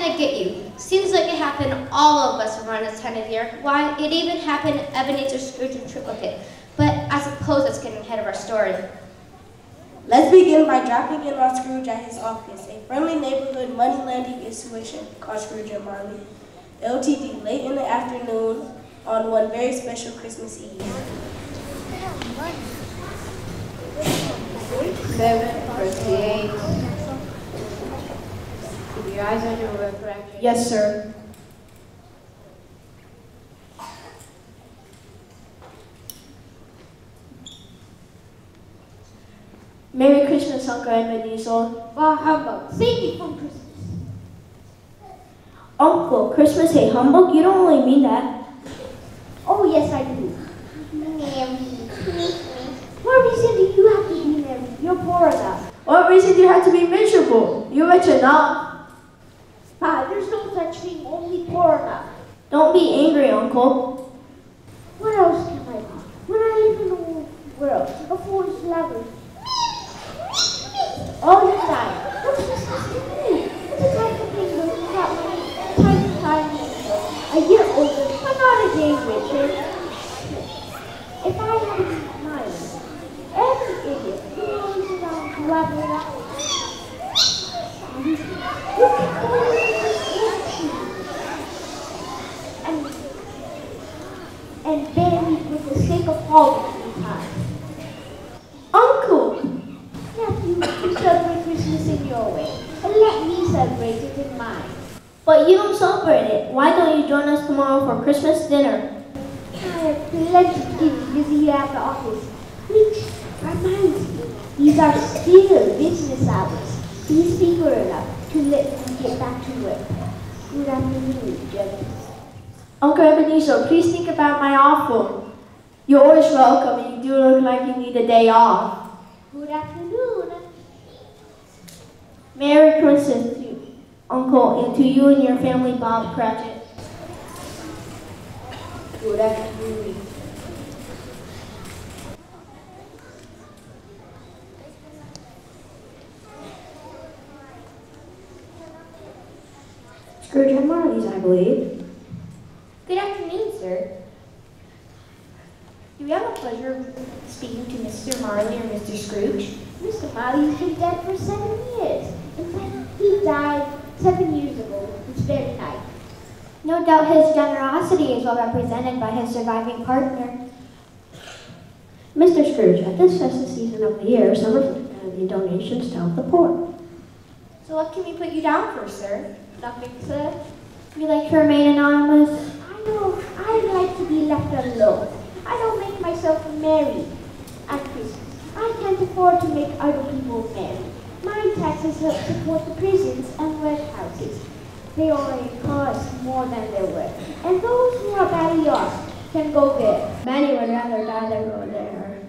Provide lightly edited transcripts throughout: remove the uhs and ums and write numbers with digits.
I get you. Seems like it happened to all of us around this time of year. Why, it even happened to Ebenezer Scrooge and Triplicate. But I suppose that's getting ahead of our story. Let's begin by dropping in on Scrooge at his office, a friendly neighborhood money-lending institution called Scrooge and Marley, Ltd., late in the afternoon on one very special Christmas Eve. 7:38. Keep your eyes on your work, correct? Yes, sir. Merry Christmas, Uncle Ebenezer. Bah humbug. Save me from Christmas. Uncle, Christmas ain't humbug? You don't really mean that. Oh, yes, I do. Mary. What reason do you have to be merry? You're poor enough. What reason do you have to be miserable? You're rich enough. Pa, there's no such thing, only poor enough. Don't be angry, Uncle. What else can I do? When I live in a world of foolish lovers, all the time. What's Christmas to me? It's a type of thing where you got my tiny, tiny a year older, but not a day richer. If I had mine, every idiot who goes around blabbing up, you can go and bury me with the sake of holiday time. Uncle! Nephew, you celebrate Christmas in your way, and let me celebrate it in mine. But you don't celebrate it. Why don't you join us tomorrow for Christmas dinner? I have plenty to keep busy at the office. Which reminds me, these are still business hours. Please be good enough to let me get back to work. Good afternoon, gentlemen. Uncle Ebenezer, please think about my offer. You're always welcome, and you do look like you need a day off. Good afternoon. Merry Christmas to you, Uncle, and to you and your family, Bob Cratchit. Good afternoon. Scrooge and Marley's, I believe. Good afternoon, sir. Do we have the pleasure of speaking to Mr. Marley or Mr. Scrooge? Mr. Marley's been dead for 7 years. In fact, he died 7 years ago this very night. No doubt his generosity is well represented by his surviving partner. Mr. Scrooge, at this festive season of the year, some of the donations to help the poor. So what can we put you down for, sir? Nothing, sir. You like to remain anonymous? I know. I like to be left alone. I don't make myself merry at Christmas. I can't afford to make other people merry. My taxes help support the prisons and workhouses. They already cost more than they're worth. And those who are badly off can go there. Many would rather die than go there.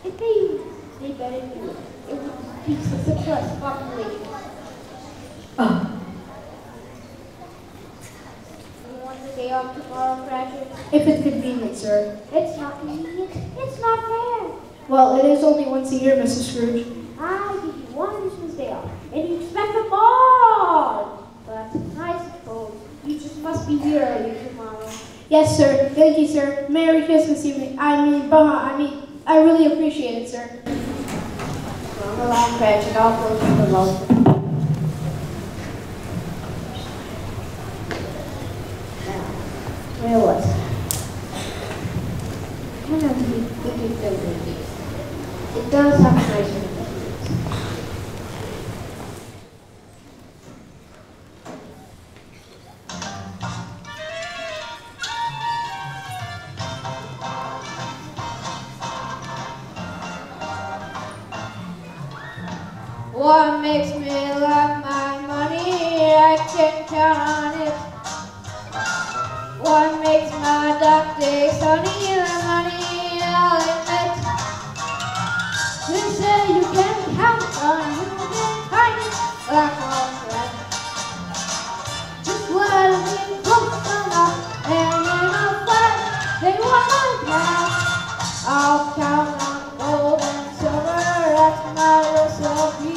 If they better do it. It would be a surplus population. Oh. You want the day off tomorrow, Cratchit? If it's convenient, sir. It's not convenient. It's not fair. Well, it is only once a year, Mrs. Scrooge. I give you one Christmas day off, and you expect them all. But I suppose you just must be here early tomorrow. Yes, sir. Thank you, sir. Merry Christmas evening. I really appreciate it, sir. Come along, Cratchit. I'll close the load. Now, where was I? Kind of neat building. It does have nice windows. What makes me love my money? I can count on it. What makes my dark day sunny? The money I'll admit. They say you can count on it, you can find it like all friend. Just let me close enough, and in a flash, they want my past. I'll count on gold and silver, that's my recipe.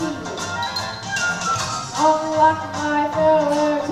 Unlock my failures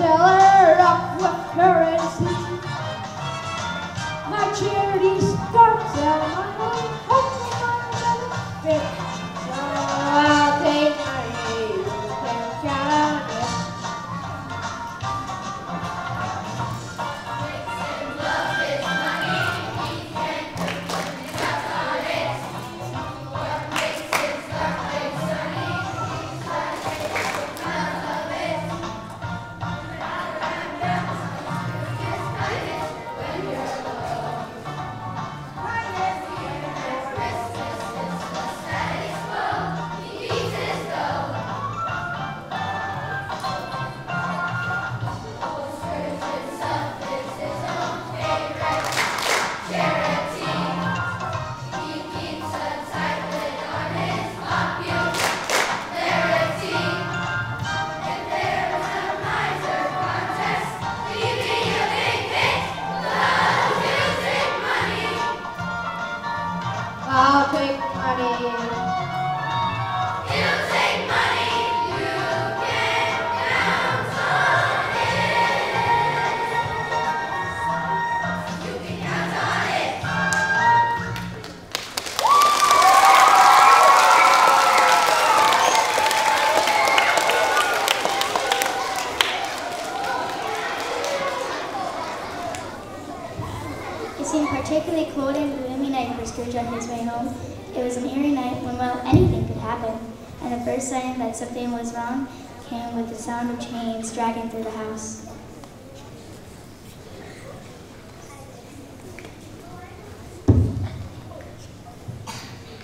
seemed particularly cold and gloomy night for Scrooge on his way home. It was an eerie night when, well, anything could happen, and the first sign that something was wrong came with the sound of chains dragging through the house.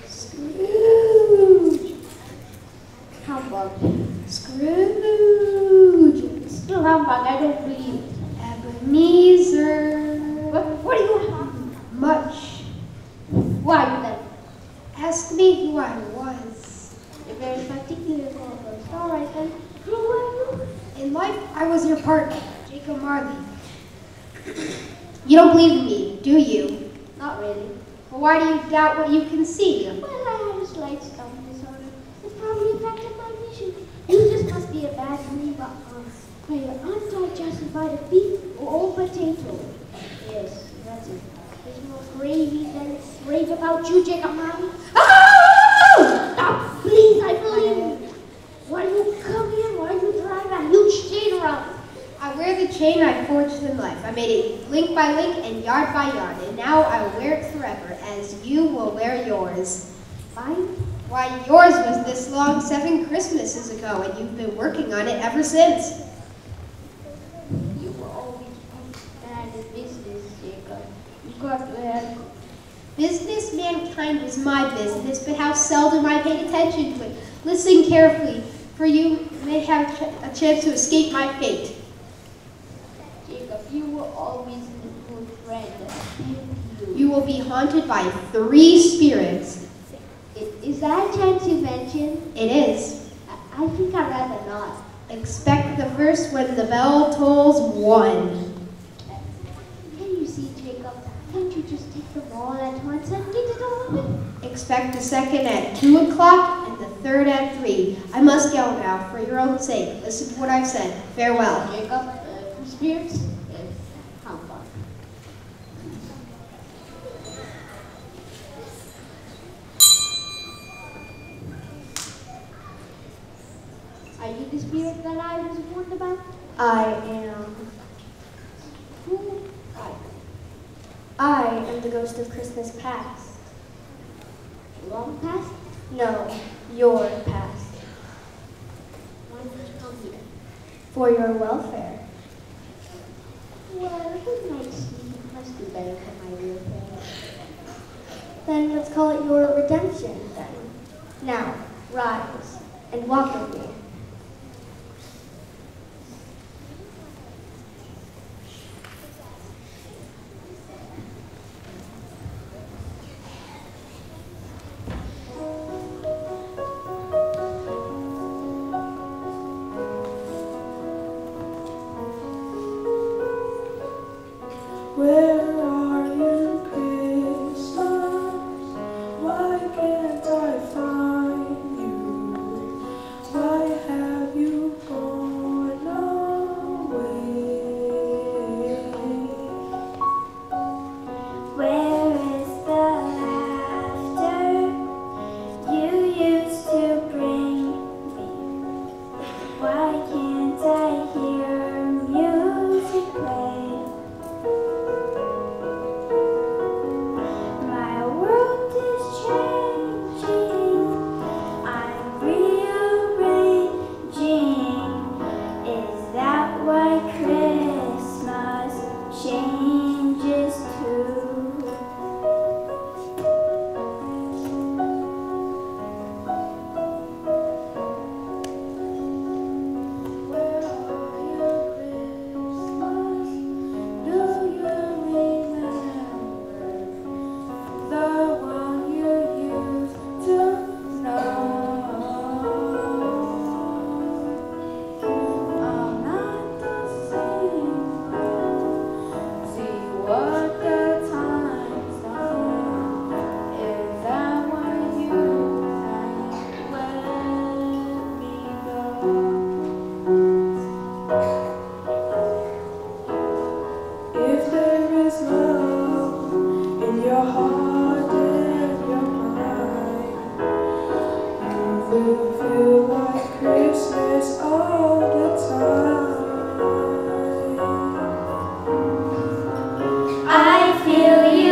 Scrooge! Humbug. Scrooge! Still humbug, I don't believe it. Ebenezer. What do you want? Much. Why then? Ask me who I was. You're very particular, Clover. All right then. Who are you? In life, I was your partner, Jacob Marley. You don't believe in me, do you? Not really. Well, why do you doubt what you can see? Well, I had a slight stomach disorder. It probably affected my vision. You just must be a bad dream of either undigested by the beef or old potato. Yes, that's it. There's more gravy than rave about you, Jacob Marley. Oh! Stop, please, I believe you. Why do you come here? Why do you drive a huge chain around? I wear the chain I forged in life. I made it link by link and yard by yard, and now I will wear it forever, as you will wear yours. Mine? Why, yours was this long 7 Christmases ago, and you've been working on it ever since. You were always bad at business, Jacob. You got to have. Business, mankind is my business, but how seldom I paid attention to it. Listen carefully, for you may have a chance to escape my fate. Jacob, you were always a good friend. You will be haunted by 3 spirits. Is that a chance you mentioned? It is. I think I'd rather not. Expect the first when the bell tolls 1. Can you see, Jacob? Can't you just take them all at once and get it over with? Expect the second at 2 o'clock and the third at 3. I must go now, for your own sake. Listen to what I've said. Farewell. Jacob, spirits? Humbug. Are you the spirit that I was warned about? I am. Who? I am the ghost of Christmas past. Long past? No, your past. Why did you come here? For your welfare. Well, good night, Steve. Must do better for my welfare. Then let's call it your redemption, then. Now, rise and walk with me. Where are you, Christmas? Why can't I find you? Why have you gone away? Where is the laughter you used to bring me? Why can't I hear music play? My world is changing, I'm rearranging. Is that why Christmas changes too? Where are you, Christmas? Do you remember the one you used to know? I'm not the same. See what the time's done. Is that why you let me go? If there is love in your heart and your mind, you will feel like Christmas all the time. I feel you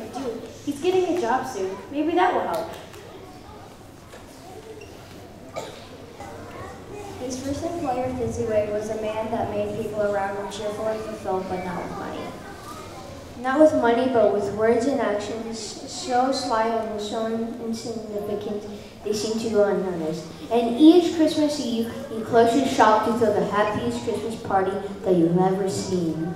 could do. He's getting a job soon. Maybe that will help. His first employer, Fizzywig, was a man that made people around him cheerful and fulfilled, but not with money. Not with money, but with words and actions so sly and so insignificant they seem to go unnoticed. And each Christmas Eve, he closed his shop to throw the happiest Christmas party that you've ever seen.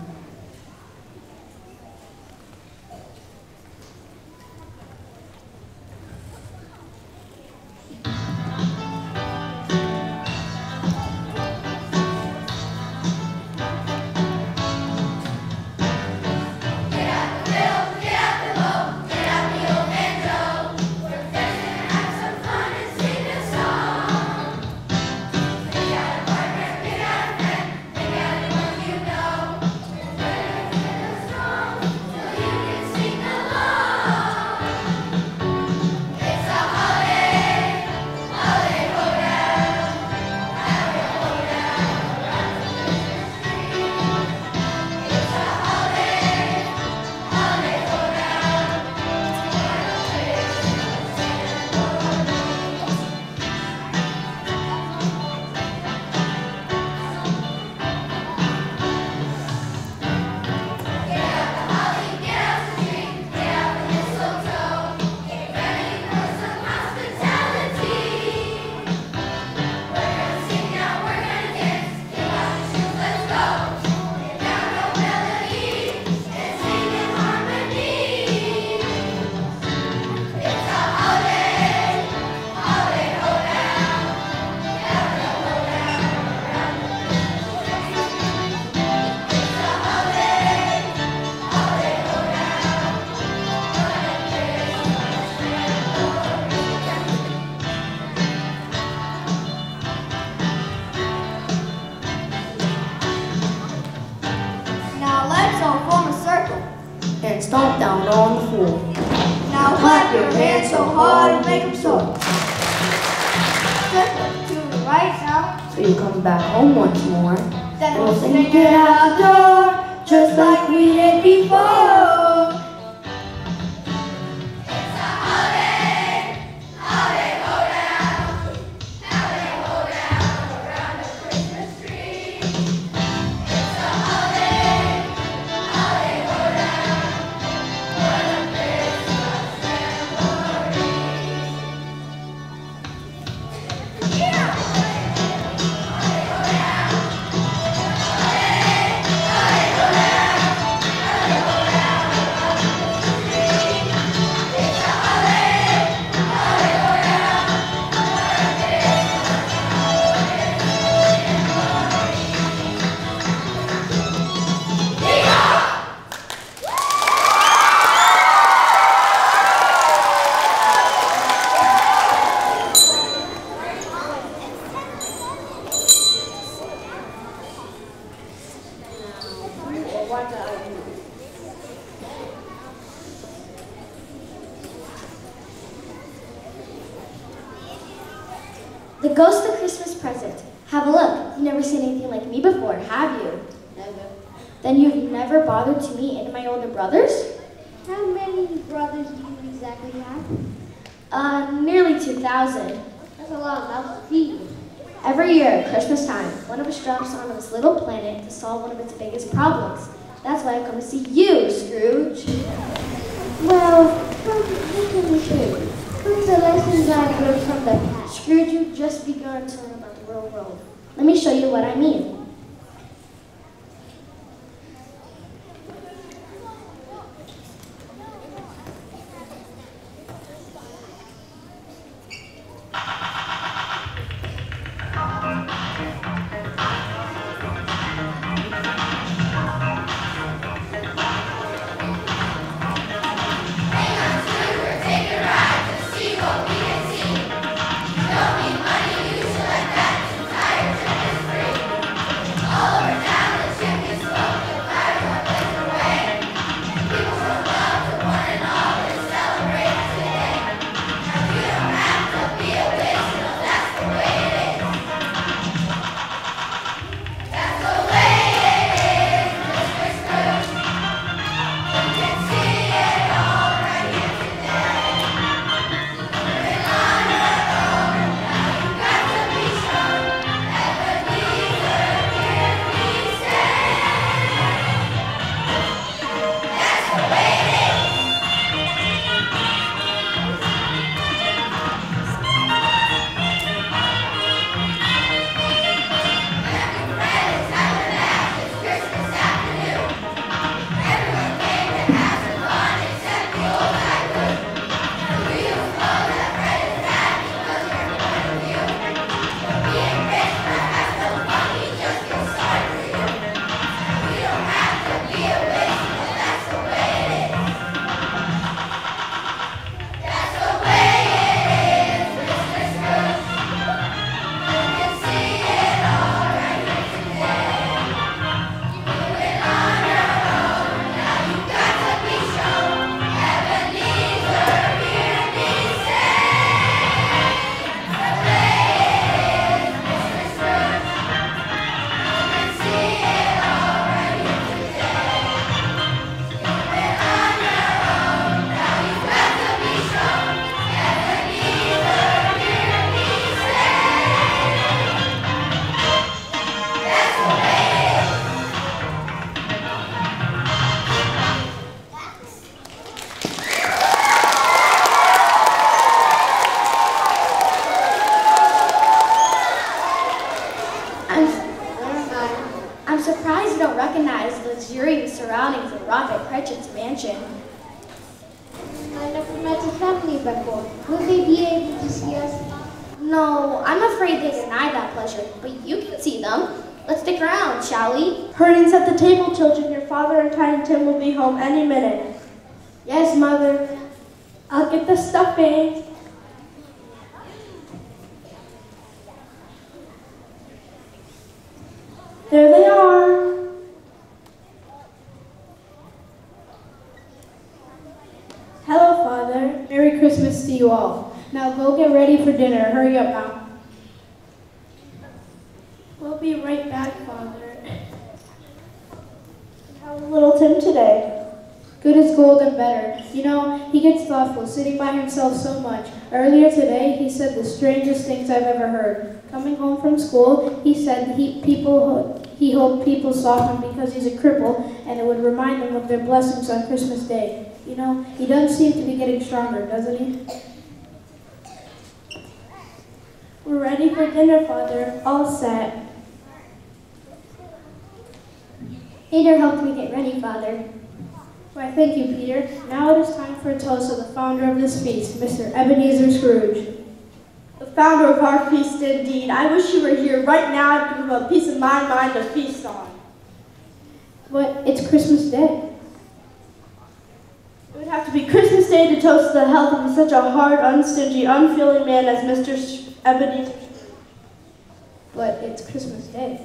And stomp down on the floor. Now clap your hands so hard and make them soar. Step to the right now. So you come back home once more. Then we'll sing Get Out the Door, just like we did before. The Ghost of Christmas Present. Have a look. You've never seen anything like me before, have you? Never. Then you've never bothered to meet any of my older brothers? How many brothers do you exactly have? Nearly 2,000. That's a lot of mouths to feed. Every year at Christmas time, one of us drops onto this little planet to solve one of its biggest problems. That's why I've come to see you, Scrooge. Well, what can we do? What's the lessons I learned from the past? Scrooge, you've just begun to learn about the real world. Let me show you what I mean. sleep at 4. Will they be able to see us? No, I'm afraid they deny that pleasure, but you can see them. Let's stick around, shall we? Hurry at the table, children. Your father and Tiny Tim will be home any minute. Yes, Mother. I'll get the stuffing. There they are. Hello, Father. Merry Christmas to you all. Now go get ready for dinner. Hurry up now. We'll be right back, Father. How's little Tim today? Good as gold and better. You know, he gets thoughtful, sitting by himself so much. Earlier today, he said the strangest things I've ever heard. Coming home from school, he said he hoped people saw him because he's a cripple, and it would remind them of their blessings on Christmas Day. You know, he does seem to be getting stronger, doesn't he? We're ready for dinner, Father. All set. Peter helped me get ready, Father. Why, thank you, Peter. Now it is time for a toast to the founder of this feast, Mr. Ebenezer Scrooge. The founder of our feast, indeed. I wish you were here right now to give him a piece of my mind to feast on. But it's Christmas Day. It would have to be Christmas Day to toast the health of such a hard, unstingy, unfeeling man as Mr. Ebenezer. But it's Christmas Day.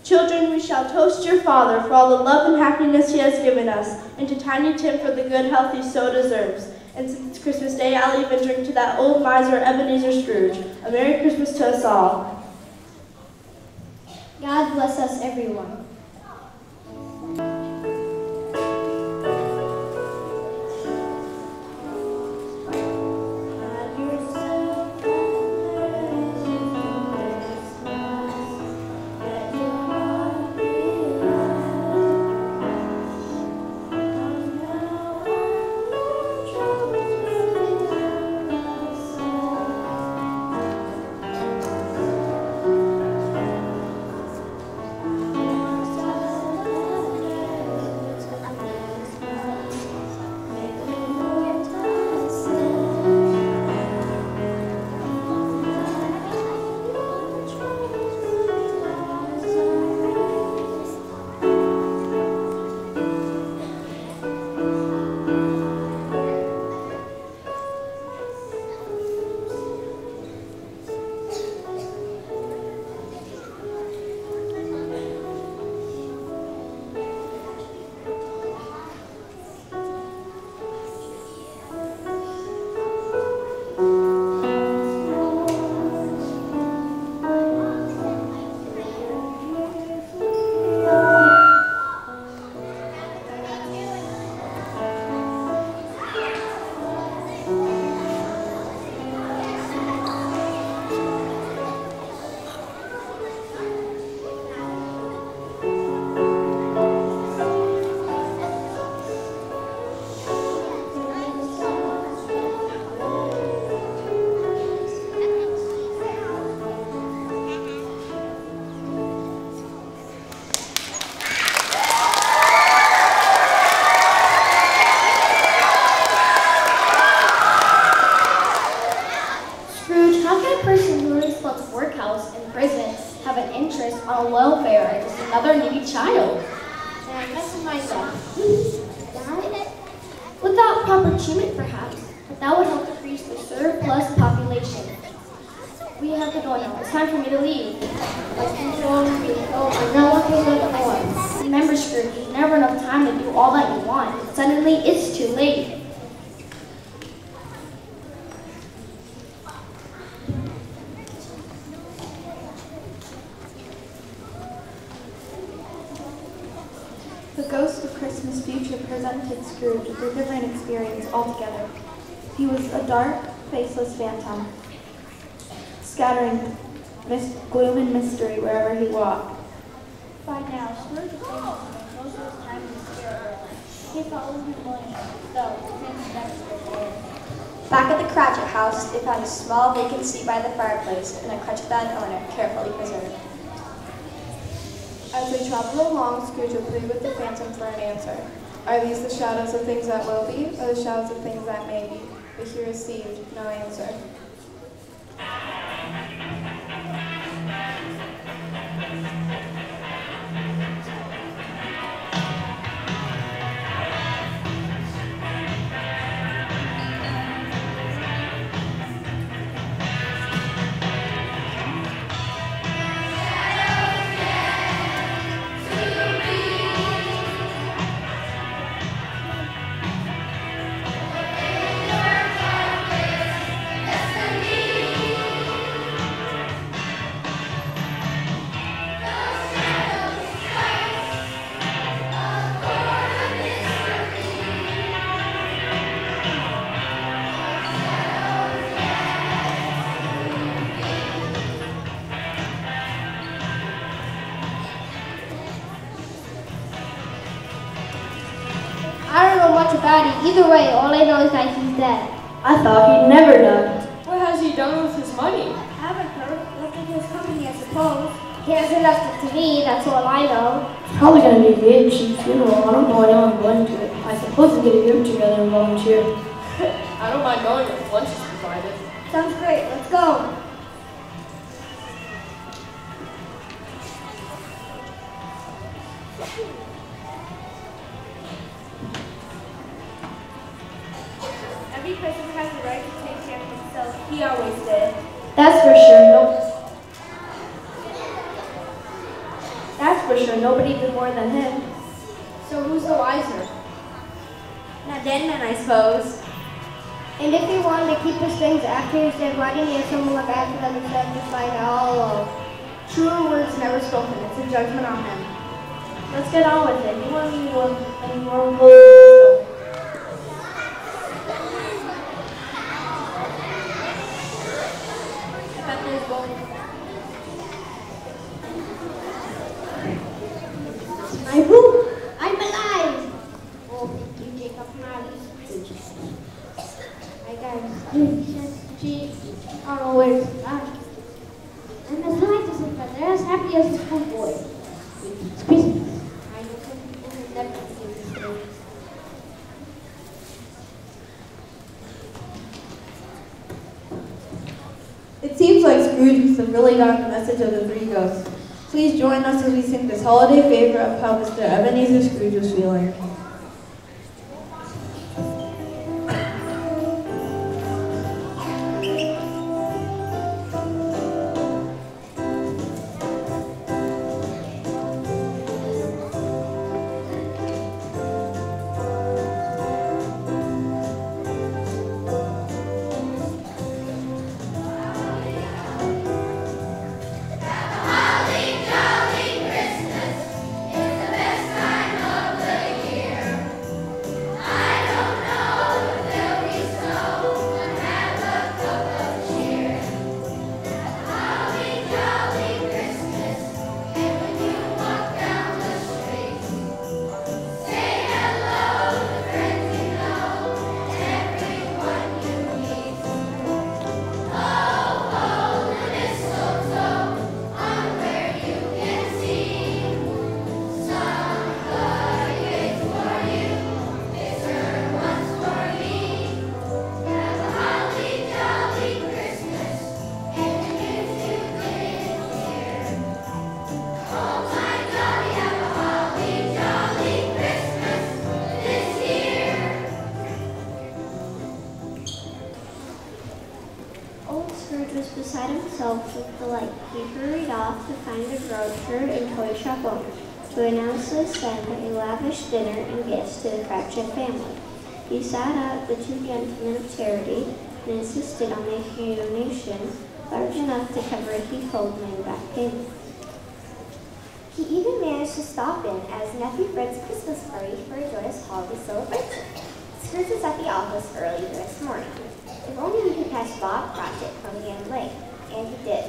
Children, we shall toast your father for all the love and happiness he has given us, and to Tiny Tim for the good health he so deserves. And since it's Christmas Day, I'll even drink to that old miser Ebenezer Scrooge. A Merry Christmas to us all. God bless us, everyone. on welfare and just another needy child. And I met to myself, without proper treatment perhaps, that would help decrease the surplus population. We have to go now. It's time for me to leave. Like usual, no one can live more. Remember, Scrooge, there's never enough time to do all that you want. Suddenly, it's too late. The ghost of Christmas future presented Scrooge with a different experience altogether. He was a dark, faceless phantom, scattering gloom and mystery wherever he walked. By now, Scrooge was able to spend most of his time in the spirit world. He followed him willingly, though his never there. Back at the Cratchit house, they found a small vacant seat by the fireplace and a crutch without an owner, carefully preserved. As they traveled along, Scrooge would plead with the phantom for an answer. Are these the shadows of things that will be, or the shadows of things that may be? but he received no answer. I don't know much about it. Either way, all I know is that he's dead. I thought he'd never die. What has he done with his money? I haven't heard. Left it to his company, I suppose. He hasn't left it to me, that's all I know. It's probably going to be a very cheap funeral. I don't know anyone going to it. I suppose we'll get a group together and volunteer. I don't mind going if lunch is provided. Sounds great. Let's go. Every person has the right to take care of himself. He always did. That's for sure. That's for sure. Nobody did more than him. So who's the wiser? Not dead man, I suppose. And if he wanted to keep his things after he's dead, why didn't he have someone look after them instead of just like, oh, Truer words never spoken. It's a judgment on him. Let's get on with it. You want me to any more? I'm alive! Oh, thank you, Jacob Marley. I got I don't know where it's at. I'm as high as if they're as happy as a schoolboy. It's Christmas. I know some people who never do this thing. It seems like Scrooge must have really gotten the message of the three ghosts. Please join us as we sing this holiday favorite of how Mr. Ebenezer Scrooge was feeling. Scrooge was beside himself with delight. He hurried off to find the grocer and toy shop owner to announce the send a lavish dinner and gifts to the Cratchit family. He sought out the two gentlemen of charity and insisted on making a donation large enough to cover a heapful money-back payment. He even managed to stop in as nephew Fred's Christmas party for a joyous holiday celebration. Scrooge was at the office early this morning. If only he could catch Bob Cratchit from the end lane, and he did.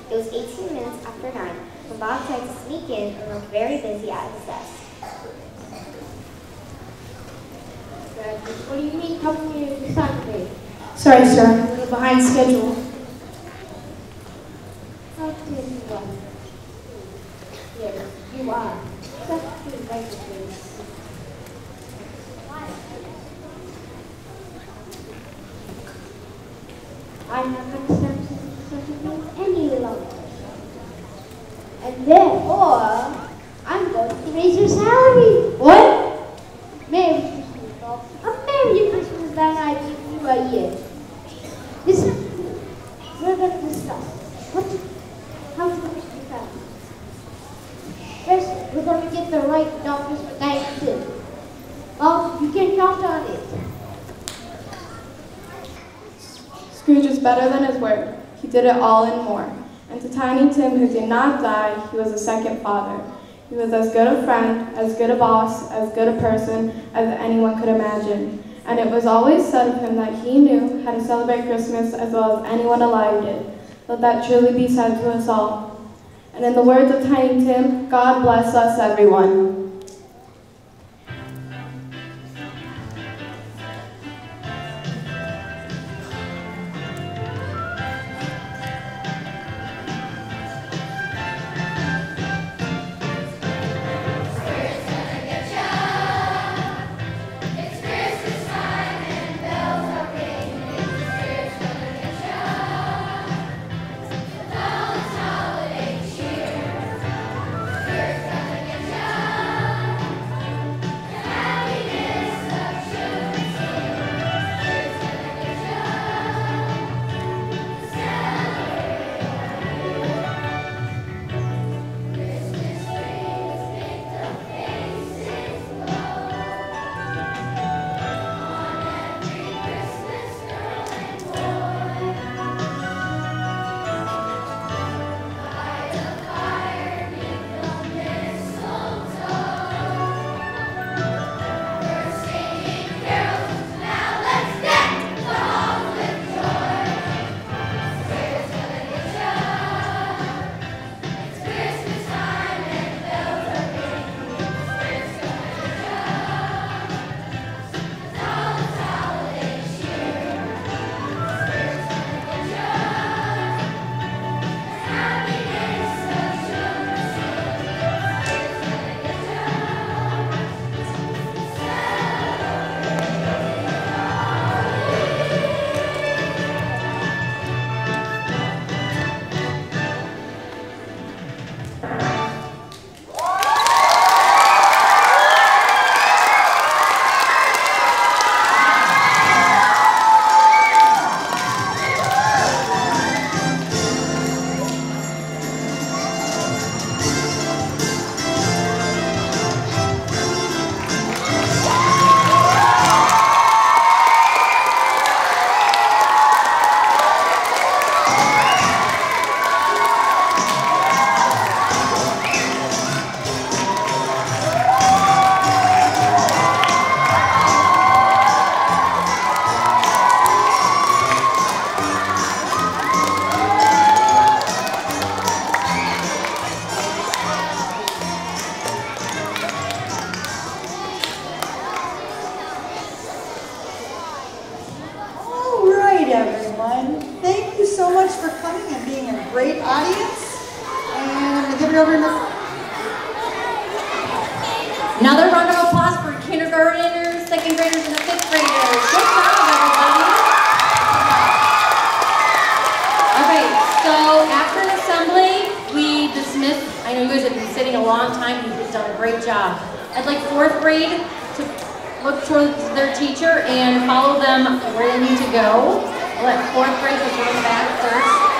It was 18 minutes after 9 when Bob tried to sneak in and looked very busy at his desk. What do you mean coming here this Saturday? Sorry, sir. I'm a little behind schedule. How can you are? Yes, you are. Just to invite you, please. I'm not going to stand such a thing any longer. And therefore, I'm going to raise your salary. What? Merry Christmas, Bob. A Merry Christmas that I give you a year. Listen, we're going to discuss how to fix the family. First, we're going to get the right doctors for Tiny Tim. Well, you can count on it. Scrooge was better than his word. He did it all and more. And to Tiny Tim, who did not die, he was a second father. He was as good a friend, as good a boss, as good a person as anyone could imagine. And it was always said of him that he knew how to celebrate Christmas as well as anyone alive did. Let that truly be said to us all. And in the words of Tiny Tim, God bless us, everyone. Great audience. And I'm going to give it over to Miss. Another round of applause for kindergartners, second graders, and the fifth graders. Good job, everybody. Okay, so after an assembly, we dismiss. I know you guys have been sitting a long time. You've done a great job. I'd like fourth grade to look towards their teacher and follow them where they need to go. I'll let fourth grade go in the back first.